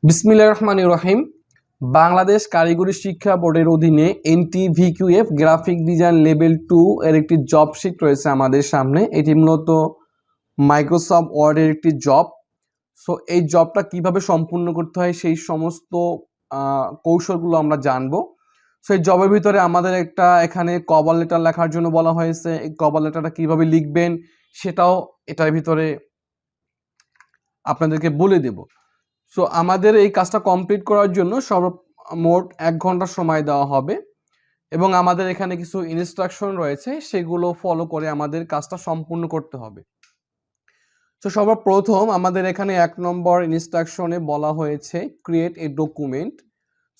বিসমিল্লাহির রহমানির রহিম। বাংলাদেশ কারিগরি শিক্ষা বোর্ডের অধীনে NTVQF গ্রাফিক ডিজাইন লেভেল 2 এর একটি জব শিট রয়েছে আমাদের সামনে। এটি মূলত মাইক্রোসফট ওয়ার্ডের একটি জব। সো এই জবটা কিভাবে সম্পূর্ণ করতে হয় সেই সমস্ত কৌশলগুলো আমরা জানবো। সো এই জবের ভিতরে আমাদের একটা এখানে কভার লেটার লেখার জন্য বলা হয়েছে। এই কভার লেটারটা কিভাবে লিখবেন সেটাও এটার ভিতরে আপনাদেরকে বলে দেব। সো আমাদের এই কাজটা কমপ্লিট করার জন্য মোট 1 ঘন্টা সময় দেওয়া হবে এবং আমাদের এখানে কিছু ইনস্ট্রাকশন রয়েছে, সেগুলো ফলো করে আমাদের কাজটা সম্পূর্ণ করতে হবে। তো সর্বপ্রথম আমাদের এখানে 1 নম্বর ইনস্ট্রাকশনে বলা হয়েছে ক্রিয়েট এ ডকুমেন্ট।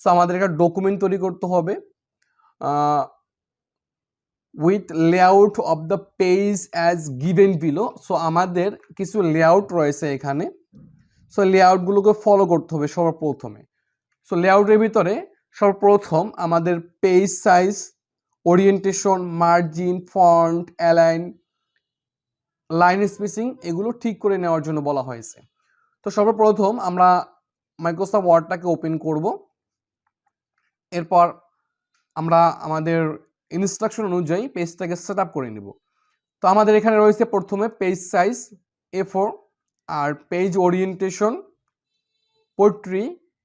সো আমাদের একটা ডকুমেন্ট তৈরি করতে হবে with layout of the page as given below. So আমাদের কিছু লেআউট রয়েছে এখানে। সো লেআউটগুলোকে ফলো করতে হবে সর্বপ্রথমে। সো লেআউটের ভিতরে সর্বপ্রথম আমাদের page size, orientation, margin, font, align, line spacing এগুলো ঠিক করে নেওয়ার জন্য বলা হয়েছে। তো সর্বপ্রথম আমরা মাইক্রোসফট ওয়ার্ডটাকে ওপেন করব। এরপর আমরা আমাদের ইনস্ট্রাকশন অনুযায়ী পেজটাকে সেট আপ করে নেব। তো আমাদের এখানে রয়েছে প্রথমে পেজ সাইজ A4 আর পেজ ওরিয়েন্টেশন, পোর্ট্রি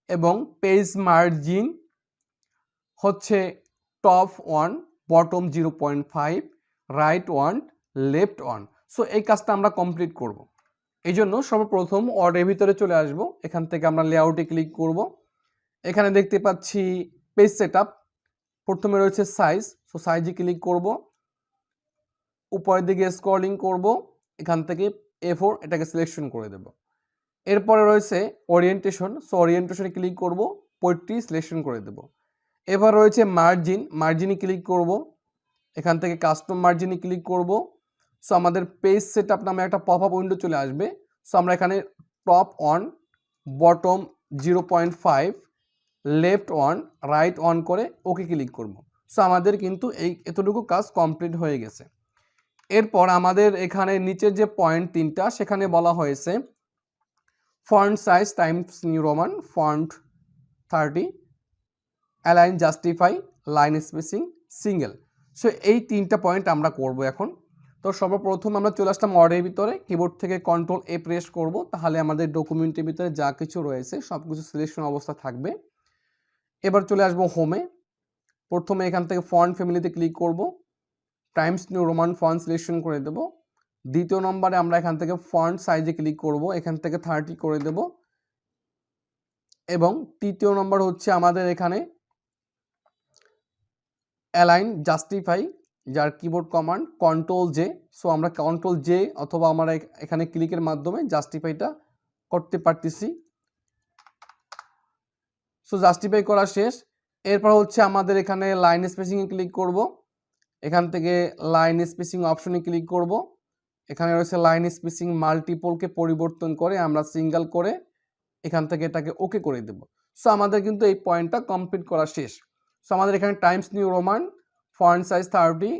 এবং পেজ মার্জিন হচ্ছে top 1, bottom 0.5, right 1, left 1। So এই কাজটা আমরা কমপ্লিট করব। এই জন্য সর্বপ্রথম ওয়ার্ডের ভিতরে চলে আসব। এখান থেকে আমরা লেআউটে ক্লিক করব। এখানে দেখতে পাচ্ছি পেজ সেটআপ। প্রথমে রয়েছে সাইজ। সো সাইজে ক্লিক করব, উপরের দিকে স্ক্রলিং করব, এখান থেকে A4 এটাকে সিলেকশন করে দেব। এরপরে রয়েছে ওরিয়েন্টেশন। সো ওরিয়েন্টেশনে ক্লিক করব, পোর্ট্রি সিলেকশন করে দেব। এবার রয়েছে মার্জিন, মার্জিনে ক্লিক করব, এখান থেকে কাস্টম মার্জিনে ক্লিক করব। সো আমাদের পেজ সেটআপ নামে একটা পপ আপ উইন্ডো চলে আসবে। সো আমরা এখানে টপ 1, বটম 0.5, লেফট 1, রাইট 1 করে ওকে ক্লিক করব। সো আমাদের কিন্তু এতটুকু কাজ কমপ্লিট হয়ে গেছে। এরপর আমাদের এখানে নিচের যে পয়েন্ট 3টা সেখানে বলা হয়েছে font size Times new Roman, font 30, align, justify, line spacing, single. So এই 3টা পয়েন্ট আমরা করব এখন। তো সর্বপ্রথম আমরা চলে আসলাম ওয়ার্ডের ভিতরে, কিবোর্ড থেকে Ctrl+A প্রেস করব, তাহলে আমাদের ডকুমেন্টের ভিতরে যা কিছু রয়েছে সব কিছু সিলেকশন অবস্থা থাকবে। এবার চলে আসবো হোমে। প্রথমে এখান থেকে ফন্ট ফ্যামিলিতে ক্লিক করব, Times new Roman font selection করে দেব। দ্বিতীয় নম্বরে আমরা এখান থেকে ফন্ট সাইজে ক্লিক করব, এখান থেকে 30 করে দেব। এবং তৃতীয় নম্বর হচ্ছে আমাদের এখানে অ্যালাইন, জাস্টিফাই, যার কিবোর্ড কমান্ড Ctrl+J। সো আমরা Ctrl+J অথবা আমরা এখানে ক্লিকের মাধ্যমে জাস্টিফাইটা করতে পারতেছি। সো জাস্টিফাই করা শেষ। এরপর হচ্ছে আমাদের এখানে লাইন স্পেসিংয়ে ক্লিক করব, এখান থেকে লাইন স্পেসিং অপশনে ক্লিক করব। এখানে রয়েছে লাইন স্পেসিং মাল্টিপলকে পরিবর্তন করে আমরা সিঙ্গেল করে এখান থেকে এটাকে ওকে করে দেব। সো আমাদের কিন্তু এই পয়েন্টটা কমপ্লিট করা শেষ। সো আমাদের এখানে Times new Roman, font size 30,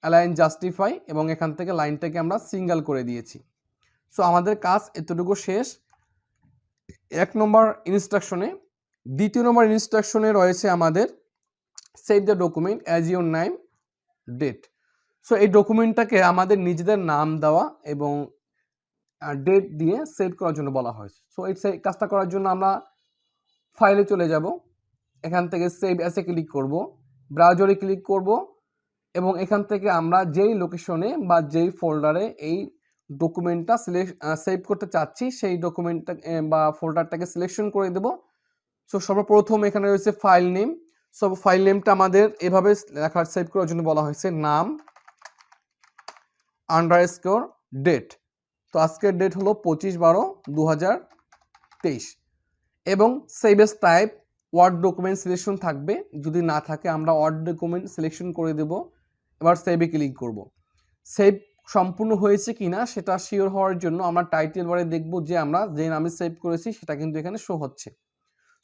align, justify এবং এখান থেকে লাইনটাকে আমরা সিঙ্গেল করে দিয়েছি। সো আমাদের কাজ এতটুকু শেষ 1 নম্বর ইনস্ট্রাকশনে। দ্বিতীয় নম্বর ইনস্ট্রাকশনে রয়েছে আমাদের save the document as your name, date. So এই ডকুমেন্টটাকে আমাদের নিজেদের নাম দেওয়া এবং ডেট দিয়ে সেভ করার জন্য বলা হয়েছে। সো এই কাজটা করার জন্য আমরা ফাইলে চলে যাব, এখান থেকে সেভ অ্যাসে ক্লিক করব, ব্রাউজারে ক্লিক করব এবং এখান থেকে আমরা যেই লোকেশনে বা যেই ফোল্ডারে এই ডকুমেন্টটা সেভ করতে চাচ্ছি সেই ডকুমেন্টটা বা ফোল্ডারটাকে সিলেকশন করে দেব। সো সর্বপ্রথম এখানে রয়েছে ফাইল নেম। সো ফাইল নেমটা আমাদের এভাবে লেখা সেভ করার জন্য বলা হয়েছে নাম আন্ডারস্কোর ডেট। তো আজকের ডেট হলো 25/12/2023 এবং save as type word document selection থাকবে, যদি না থাকে আমরা ওয়ার্ড ডকুমেন্ট সিলেকশন করে দেব। এবার সেভে ক্লিক করব। সেভ সম্পূর্ণ হয়েছে কিনা সেটা শিওর হওয়ার জন্য আমরা টাইটেল বারে দেখব যে আমরা যে নামে সেভ করেছি সেটা কিন্তু এখানে শো হচ্ছে।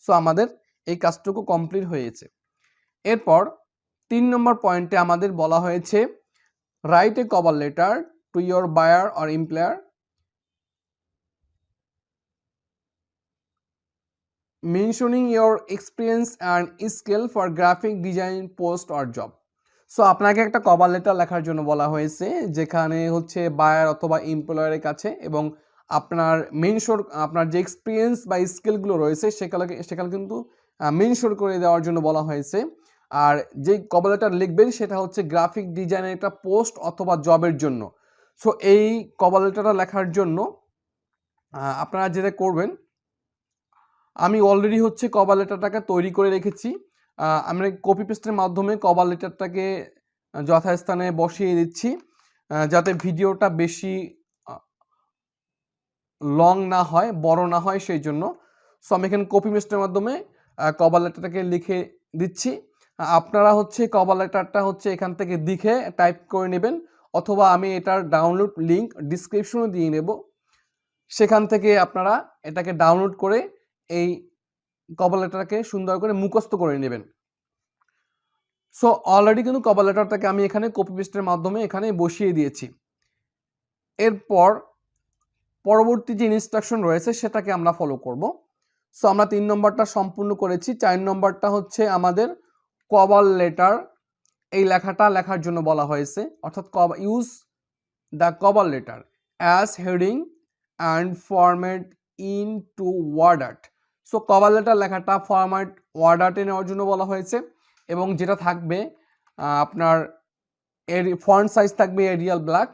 সো আমাদের এই কাজটুকু কমপ্লিট হয়েছে। এরপর 3 নম্বর পয়েন্টে আমাদের বলা হয়েছে write a cover letter to your buyer or employer mentioning your experience and skill for graphic design post or job. So আপনাকে একটা কভার লেটার লেখার জন্য বলা হয়েছে, যেখানে হচ্ছে বায়ার অথবা এমপ্লয়ারের কাছে এবং আপনার আপনার যে এক্সপিরিয়েন্স বা স্কিলগুলো রয়েছে সেখানে কিন্তু মেনশন করে দেওয়ার জন্য বলা হয়েছে। আর যেই কভার লেটার লিখবেন সেটা হচ্ছে গ্রাফিক ডিজাইনের একটা পোস্ট অথবা জবের জন্য। সো এই কভার লেটারটা লেখার জন্য আপনারা যেটা করবেন, আমি অলরেডি হচ্ছে কভার লেটারটাকে তৈরি করে রেখেছি। আমরা কপি পেস্টের মাধ্যমে কভার লেটারটাকে যথাস্থানে বসিয়ে দিচ্ছি, যাতে ভিডিওটা বেশি লং না হয়, বড় না হয় সেই জন্য। সো আমি এখানে কপি পেস্টের মাধ্যমে কভার লেটারটাকে লিখে দিচ্ছি। আপনারা হচ্ছে কভার লেটারটা হচ্ছে এখান থেকে লিখে টাইপ করে নেবেন, অথবা আমি এটার ডাউনলোড লিঙ্ক ডিসক্রিপশনে দিয়ে নেব, সেখান থেকে আপনারা এটাকে ডাউনলোড করে এই কভার লেটারকে সুন্দর করে মুখস্থ করে নেবেন। সো অলরেডি কিন্তু কভার লেটারটাকে আমি এখানে কপি পেস্টের মাধ্যমে এখানে বসিয়ে দিয়েছি। এরপর পরবর্তী যে ইনস্ট্রাকশন রয়েছে সেটাকে আমরা ফলো করব। সো আমরা 3 নম্বরটা সম্পূর্ণ করেছি। 4 নম্বরটা হচ্ছে আমাদের কভার লেটার, এই লেখাটা লেখার জন্য বলা হয়েছে, অর্থাৎ use the cover letter as heading and format into word art. So cover letter লেখাটা ফরম্যাট ওয়ার্ড আর্টে নেওয়ার জন্য বলা হয়েছে, এবং যেটা থাকবে আপনার ফন্ট সাইজ থাকবে এরিয়াল ব্ল্যাক,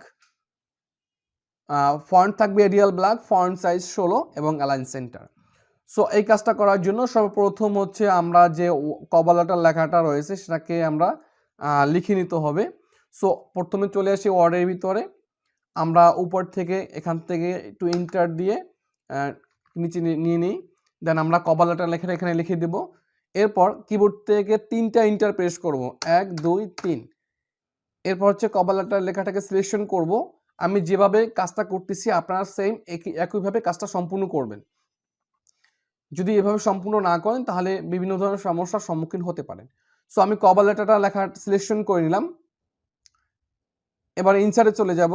ফন্ট সাইজ 16 এবং অ্যালাইন সেন্টার। সো এই কাজটা করার জন্য সর্বপ্রথম হচ্ছে আমরা যে কভার লেটার লেখাটা রয়েছে সেটাকে আমরা লিখে নিতে হবে। সো প্রথমে চলে আসি ওয়ার্ডের ভিতরে, আমরা উপর থেকে এখান থেকে একটু ইন্টার দিয়ে নিচে নিয়ে নিই, দেন আমরা কভার লেটার লেখাটা এখানে লিখে দেব। এরপর কিবোর্ড থেকে 3টা ইন্টার প্রেস করব, 1 2 3। এরপর হচ্ছে কভার লেটার লেখাটাকে সিলেকশন করব। আমি যেভাবে কাজটা করতেছি আপনারা সেম একইভাবে কাজটা সম্পূর্ণ করবেন। যদি এভাবে সম্পূর্ণ না করেন তাহলে বিভিন্ন ধরনের সমস্যার সম্মুখীন হতে পারেন। সো আমি কভার লেটারটা লেখা সিলেকশন করে নিলাম। এবার ইনসার্টে চলে যাব।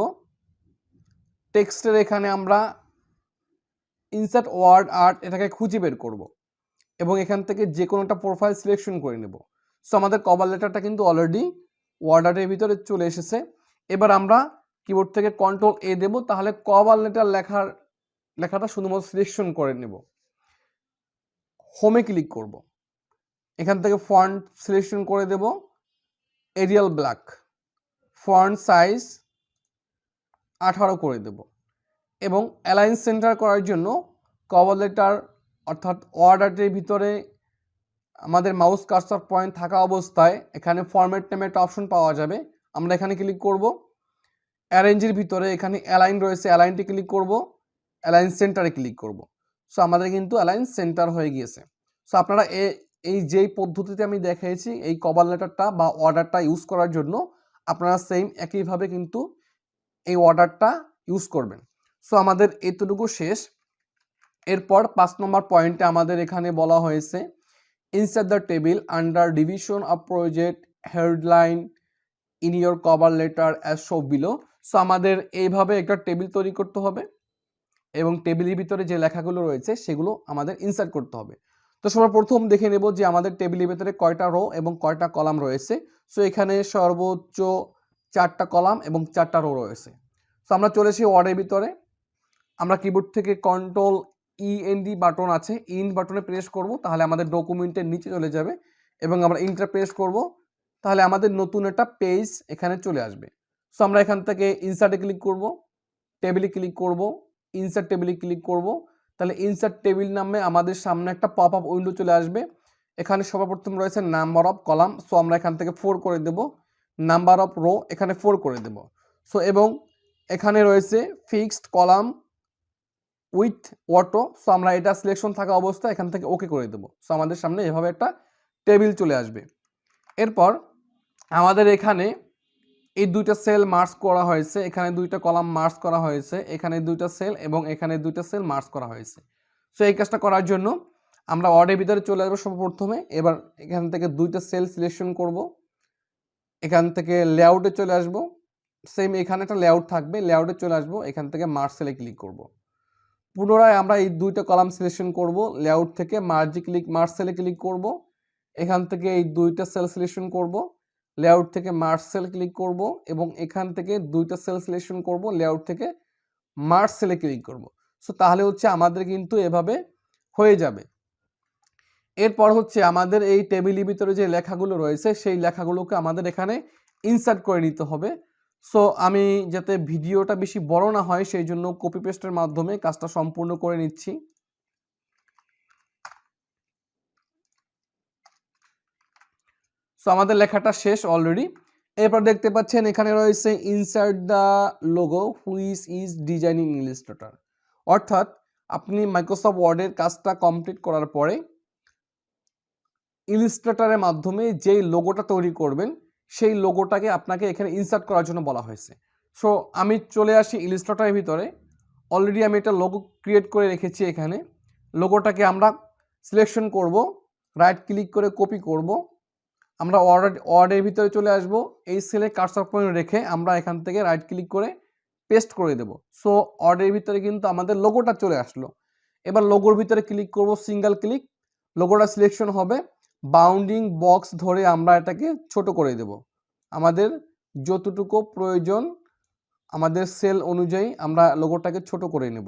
টেক্সটের এখানে আমরা ইনসার্ট ওয়ার্ড আর্ট এটাকে খুঁজে বের করব, এবং এখান থেকে যে কোনো একটা প্রোফাইল সিলেকশন করে নেব। সো আমাদের কভার লেটারটা কিন্তু অলরেডি ওয়ার্ড আর্টের ভিতরে চলে এসেছে। এবার আমরা কিবোর্ড থেকে কন্ট্রোল এ দেব, তাহলে কভার লেটার লেখাটা শুধুমাত্র সিলেকশন করে নেব। হোমে ক্লিক করব, এখান থেকে ফন্ট সিলেকশন করে দেব এরিয়াল ব্ল্যাক, ফন্ট সাইজ 18 করে দেব, এবং অ্যালাইন সেন্টার করার জন্য কভার লেটার অর্থাৎ ওয়ার্ড আর্টের ভিতরে আমাদের মাউস কার্সর পয়েন্ট থাকা অবস্থায় এখানে ফরম্যাট নামে একটা অপশন পাওয়া যাবে, আমরা এখানে ক্লিক করব। অ্যারেঞ্জের ভিতরে এখানে অ্যালাইন রয়েছে, অ্যালাইনটি ক্লিক করব, অ্যালাইন সেন্টারে ক্লিক করব। সো আমাদের কিন্তু অ্যালাইন সেন্টার হয়ে গিয়েছে। সো আপনারা এই যেই পদ্ধতিতে আমি দেখিয়েছি এই কভার লেটারটা বা অর্ডারটা ইউজ করার জন্য আপনারা সেম একইভাবে কিন্তু এই অর্ডারটা ইউজ করবেন। সো আমাদের এতটুকু শেষ। এরপর 5 নম্বর পয়েন্টে আমাদের এখানে বলা হয়েছে insert the table under division of project headline in your cover letter as show below. So আমাদের এইভাবে একটা টেবিল তৈরি করতে হবে, এবং টেবিলের ভিতরে যে লেখাগুলো রয়েছে সেগুলো আমাদের ইনসার্ট করতে হবে। তো সর্বপ্রথম দেখে নেব যে আমাদের টেবিলের ভিতরে কয়টা রো এবং কয়টা কলাম রয়েছে। সো এখানে সর্বোচ্চ 4টা কলাম এবং 4টা রো রয়েছে। সো আমরা চলে এসেছি ওয়ার্ডের ভিতরে, আমরা কিবোর্ড থেকে কন্ট্রোল ইএনডি বাটন আছে, ইন বাটনে প্রেস করব, তাহলে আমাদের ডকুমেন্টের নিচে চলে যাবে, এবং আমরা ইন্টার প্রেস করব, তাহলে আমাদের নতুন একটা পেজ এখানে চলে আসবে। সো আমরা এখান থেকে ইনসার্টে ক্লিক করব, টেবিলে ক্লিক করব, ইনসার্ট টেবিলে ক্লিক করব, তাহলে ইনসার্ট টেবিল নামে আমাদের সামনে একটা পপ আপ উইন্ডো চলে আসবে। এখানে সর্বপ্রথম রয়েছে নাম্বার অফ কলাম, সো আমরা এখান থেকে 4 করে দেব, নাম্বার অফ রো এখানে 4 করে দেব। সো এবং এখানে রয়েছে fixed column with auto, so আমরা এটা সিলেকশন থাকা অবস্থায় এখান থেকে ওকে করে দেব। সো আমাদের সামনে এভাবে একটা টেবিল চলে আসবে। এরপর আমাদের এখানে এই 2টা সেল মার্জ করা হয়েছে, এখানে 2টা কলাম মার্জ করা হয়েছে, এখানে 2টা সেল এবং এখানে 2টা সেল মার্জ করা হয়েছে। সো এই কাজটা করার জন্য আমরা ওয়ার্ডের ভিতরে চলে আসবো সর্বপ্রথমে। এবার এখান থেকে 2টা সেল সিলেকশন করব, এখান থেকে লেআউটে চলে আসব, সেম এখানে একটা লেআউট থাকবে, লেআউটে চলে আসবো, এখান থেকে মার্জ সেলে ক্লিক করব। পুনরায় আমরা এই দুইটা কলাম সিলেকশন করব, লেআউট থেকে মার্জ সেলে ক্লিক করব, এখান থেকে এই দুইটা সেল সিলেকশন করব, লেআউট থেকে মার্জ সেল ক্লিক করব এবং এখান থেকে দুইটা সেল সিলেকশন করব, লেআউট থেকে মার্জ সেলে ক্লিক করব। সো তাহলে হচ্ছে আমাদের কিন্তু এভাবে হয়ে যাবে। এরপর হচ্ছে আমাদের এই টেবিলের ভিতরে যে লেখাগুলো রয়েছে সেই লেখাগুলোকে আমাদের এখানে ইনসার্ট করে নিতে হবে। সো আমি যাতে ভিডিওটা বেশি বড় না হয় সেই জন্য কপি পেস্টের মাধ্যমে কাজটা সম্পূর্ণ করে নিচ্ছি। সো আমাদের লেখাটা শেষ অলরেডি। এরপর দেখতে পাচ্ছেন এখানে রয়েছে insert the logo which is designing Illustrator, অর্থাৎ আপনি মাইক্রোসফট ওয়ার্ডের কাজটা কমপ্লিট করার পরে ইলাস্ট্রেটরের মাধ্যমে যেই লোগোটা তৈরি করবেন সেই লোগোটাকে আপনাকে এখানে ইনসার্ট করার জন্য বলা হয়েছে। সো আমি চলে আসি ইলাস্ট্রেটরের ভিতরে। অলরেডি আমি একটা লোগো ক্রিয়েট করে রেখেছি। এখানে লোগোটাকে আমরা সিলেকশন করব, রাইট ক্লিক করে কপি করব, আমরা ওয়ার্ডের ভিতরে চলে আসব, এই সেলে কার্সর পয়েন্ট রেখে আমরা এখান থেকে রাইট ক্লিক করে পেস্ট করে দেব। সো ওয়ার্ডের ভিতরে কিন্তু আমাদের লোগোটা চলে আসলো। এবার লোগোর ভিতরে ক্লিক করব, সিঙ্গেল ক্লিক, লোগোটা সিলেকশন হবে, বাউন্ডিং বক্স ধরে আমরা এটাকে ছোট করে দেব। আমাদের যতটুকু প্রয়োজন আমাদের সেল অনুযায়ী আমরা লোগোটাকে ছোট করে নেব।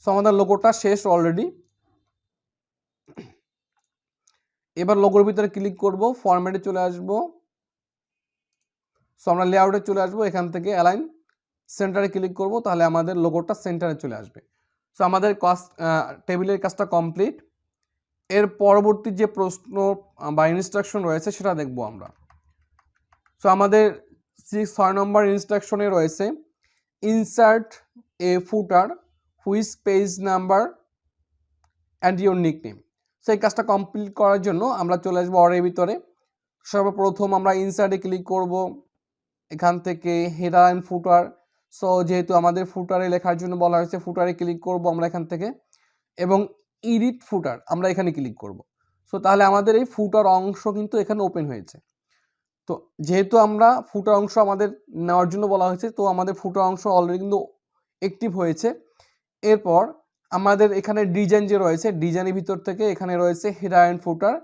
সো আমাদের লোগোটা শেষ অলরেডি। এবার লোগোর ভিতরে ক্লিক করব, ফরম্যাটে চলে আসব। সো আমরা লেআউটে চলে আসব, এখান থেকে অ্যালাইন সেন্টারে ক্লিক করব, তাহলে আমাদের লোগোটা সেন্টারে চলে আসবে। সো আমাদের টেবিলের কাজটা কমপ্লিট। এর পরবর্তী যে প্রশ্ন বা ইনস্ট্রাকশন রয়েছে সেটা দেখব আমরা। সো আমাদের 6 নম্বর ইনস্ট্রাকশনে রয়েছে insert a footer which page number and your nickname. So এই কাজটা কমপ্লিট করার জন্য আমরা চলে আসবো ওয়ার্ডের ভিতরে। সর্বপ্রথম আমরা ইনসার্টে ক্লিক করব, এখান থেকে হেডার অ্যান্ড ফুটার। সো যেহেতু আমাদের ফুটারে লেখার জন্য বলা হয়েছে ফুটারে ক্লিক করব আমরা এখান থেকে, এবং এডিট ফুটার আমরা এখানে ক্লিক করব। সো তাহলে আমাদের এই ফুটার অংশ কিন্তু এখানে ওপেন হয়েছে। তো যেহেতু আমরা ফুটার অংশ আমাদের নেওয়ার জন্য বলা হয়েছে, তো আমাদের ফুটার অংশ অলরেডি কিন্তু অ্যাক্টিভ হয়েছে। এরপর আমাদের এখানে ডিজাইন যে রয়েছে, ডিজাইনের ভিতর থেকে এখানে রয়েছে হেডার অ্যান্ড ফুটার,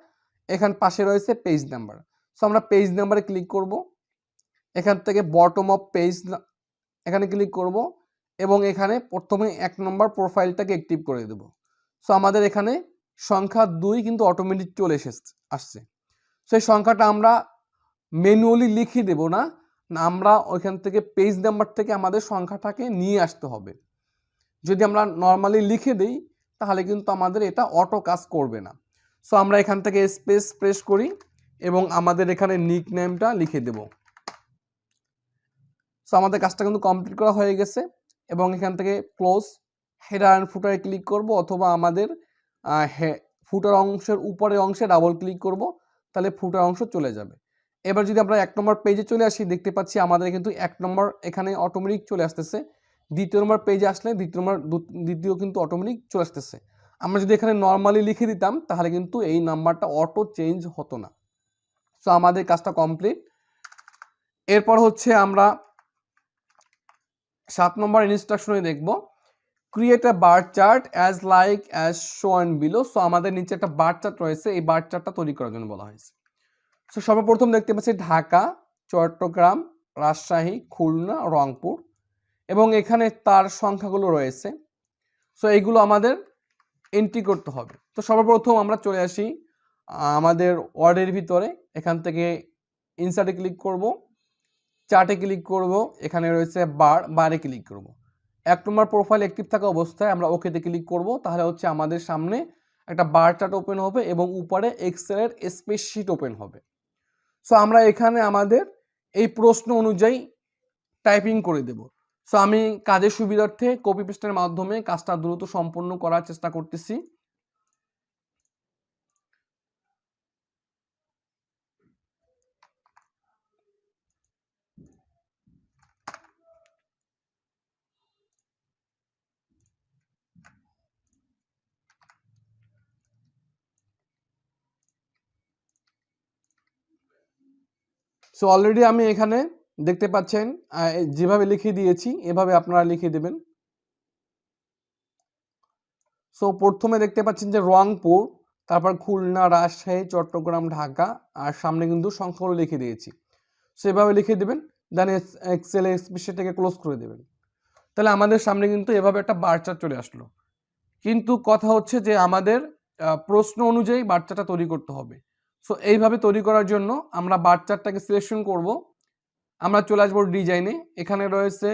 এখান পাশে রয়েছে পেজ নাম্বার। সো আমরা পেজ নাম্বারে ক্লিক করব, এখান থেকে বটম অফ পেজ এখানে ক্লিক করব এবং এখানে প্রথমে 1 নম্বর প্রোফাইলটাকে অ্যাক্টিভ করে দেব। সো আমাদের এখানে সংখ্যা 2 কিন্তু অটোমেটিক চলে আসছে। সেই সংখ্যাটা আমরা ম্যানুয়ালি লিখে দেব না, আমরা ওইখান থেকে পেজ নাম্বার থেকে আমাদের সংখ্যাটাকে নিয়ে আসতে হবে। যদি আমরা নর্মালি লিখে দিই তাহলে কিন্তু আমাদের এটা অটো কাজ করবে না। সো আমরা এখান থেকে স্পেস প্রেস করি এবং আমাদের এখানে নিকনেমটা লিখে দেব। সো আমাদের কাজটা কিন্তু কমপ্লিট করা হয়ে গেছে এবং এখান থেকে ক্লোজ হেডার অ্যান্ড ফুটারে ক্লিক করব, অথবা আমাদের ফুটার অংশের উপরের অংশে ডাবল ক্লিক করব, তাহলে ফুটার অংশ চলে যাবে। এবার যদি আমরা 1 নম্বর পেজে চলে আসি, দেখতে পাচ্ছি আমাদের কিন্তু 1 নম্বর এখানে অটোমেটিক চলে আসতেছে। 2 নম্বর পেজে আসলে দ্বিতীয় কিন্তু অটোমেটিক চলে আসতেছে। আমরা যদি এখানে নর্মালি লিখে দিতাম তাহলে কিন্তু এই নাম্বারটা অটো চেঞ্জ হতো না। সো আমাদের কাজটা কমপ্লিট। এরপর হচ্ছে আমরা 7 নম্বর ইনস্ট্রাকশনে দেখব create a bar chart as like as শোন বিলো। সো আমাদের নিচে একটা বার চার্ট রয়েছে, এই বার চার্টটা তৈরি করার জন্য বলা হয়েছে। সো সর্বপ্রথম দেখতে পাচ্ছি ঢাকা, চট্টগ্রাম, রাজশাহী, খুলনা, রংপুর, এবং এখানে তার সংখ্যাগুলো রয়েছে। সো এইগুলো আমাদের এন্ট্রি করতে হবে। তো সর্বপ্রথম আমরা চলে আসি আমাদের ওয়ার্ডের ভিতরে, এখান থেকে ইনসার্টে ক্লিক করব, চার্টে ক্লিক করব, এখানে রয়েছে বারে ক্লিক করব। 1 নম্বর প্রোফাইল অ্যাক্টিভ থাকা অবস্থায় আমরা ওকেতে ক্লিক করব, তাহলে হচ্ছে আমাদের সামনে একটা বার চার্ট ওপেন হবে এবং উপরে এক্সেলের স্প্রেডশিট ওপেন হবে। সো আমরা এখানে আমাদের এই প্রশ্ন অনুযায়ী টাইপিং করে দেব। সো আমি কাজের সুবিধার্থে কপি পেস্টের মাধ্যমে কাজটা দ্রুত সম্পন্ন করার চেষ্টা করতেছি। সো অলরেডি আমি এখানে দেখতে পাচ্ছেন যেভাবে লিখে দিয়েছি এভাবে আপনারা লিখে দেবেন। সো প্রথমে দেখতে পাচ্ছেন যে রংপুর, তারপর খুলনা, রাজশাহী, চট্টগ্রাম, ঢাকা, আর সামনে কিন্তু সংখ্যাগুলো লিখে দিয়েছি। সেভাবে লিখে দেবেন, দেন এক্সেলে স্প্রেডশিটটাকে ক্লোজ করে দেবেন। তাহলে আমাদের সামনে কিন্তু এভাবে একটা বার চার্ট চলে আসলো। কিন্তু কথা হচ্ছে যে আমাদের প্রশ্ন অনুযায়ী বার চার্টটা তৈরি করতে হবে। সো এইভাবে তৈরি করার জন্য আমরা বার চার্টটাকে সিলেকশন করব। আমরা চলে আসবো ডিজাইনে, এখানে রয়েছে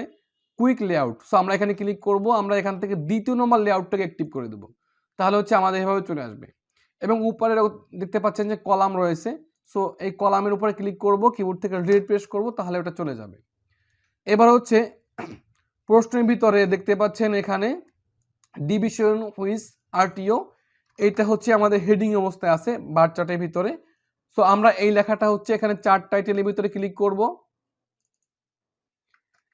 কুইক লেআউট। সো আমরা এখানে ক্লিক করব, আমরা এখান থেকে দ্বিতীয় নম্বর লেআউটটাকে অ্যাক্টিভ করে দেবো। তাহলে হচ্ছে আমাদের এভাবে চলে আসবে। এবং উপরে দেখতে পাচ্ছেন যে কলাম রয়েছে। সো এই কলামের উপরে ক্লিক করব, কিবোর্ড থেকে রিড প্রেস করব, তাহলে ওটা চলে যাবে। এবার হচ্ছে প্রশ্নের ভিতরে দেখতে পাচ্ছেন এখানে ডিভিশন হুইচ আরটিও, এইটা হচ্ছে আমাদের হেডিং অবস্থায় আছে বার চার্টের ভিতরে। সো আমরা এই লেখাটা হচ্ছে এখানে চার্ট টাইটেলের ভিতরে ক্লিক করব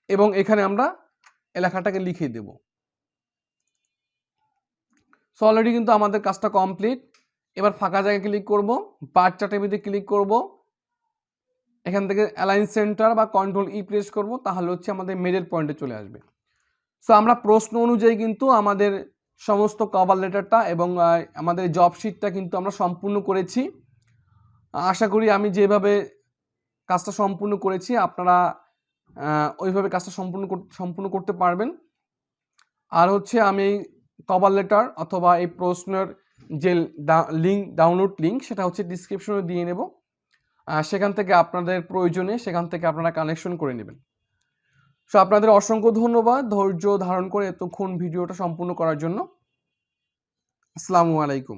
এবং এখানে আমরা এই লেখাটাকে লিখে দেব। সো অলরেডি কিন্তু আমাদের কাজটা কমপ্লিট। এবার ফাঁকা জায়গায় ক্লিক করব, বার চার্টের ভিতরে ক্লিক করব, এখান থেকে অ্যালাইন সেন্টার বা কন্ট্রোল ই প্রেস করব, তাহলে হচ্ছে আমাদের মিডল পয়েন্টে চলে আসবে। সো আমরা প্রশ্ন অনুযায়ী কিন্তু আমাদের সমস্ত কভার লেটারটা এবং আমাদের জব শিটটা কিন্তু আমরা সম্পূর্ণ করেছি। আশা করি আমি যেভাবে কাজটা সম্পূর্ণ করেছি আপনারা ওইভাবে কাজটা সম্পূর্ণ করতে পারবেন। আর হচ্ছে আমি কভার লেটার অথবা এই প্রশ্নের যে ডাউনলোড লিঙ্ক সেটা হচ্ছে ডিসক্রিপশনে দিয়ে নেব। সেখান থেকে আপনাদের প্রয়োজনে সেখান থেকে আপনারা কানেকশন করে নেবেন। সো আপনাদের অসংখ্য ধন্যবাদ ধৈর্য ধারণ করে এতক্ষণ ভিডিওটা সম্পূর্ণ করার জন্য। আসসালামু আলাইকুম।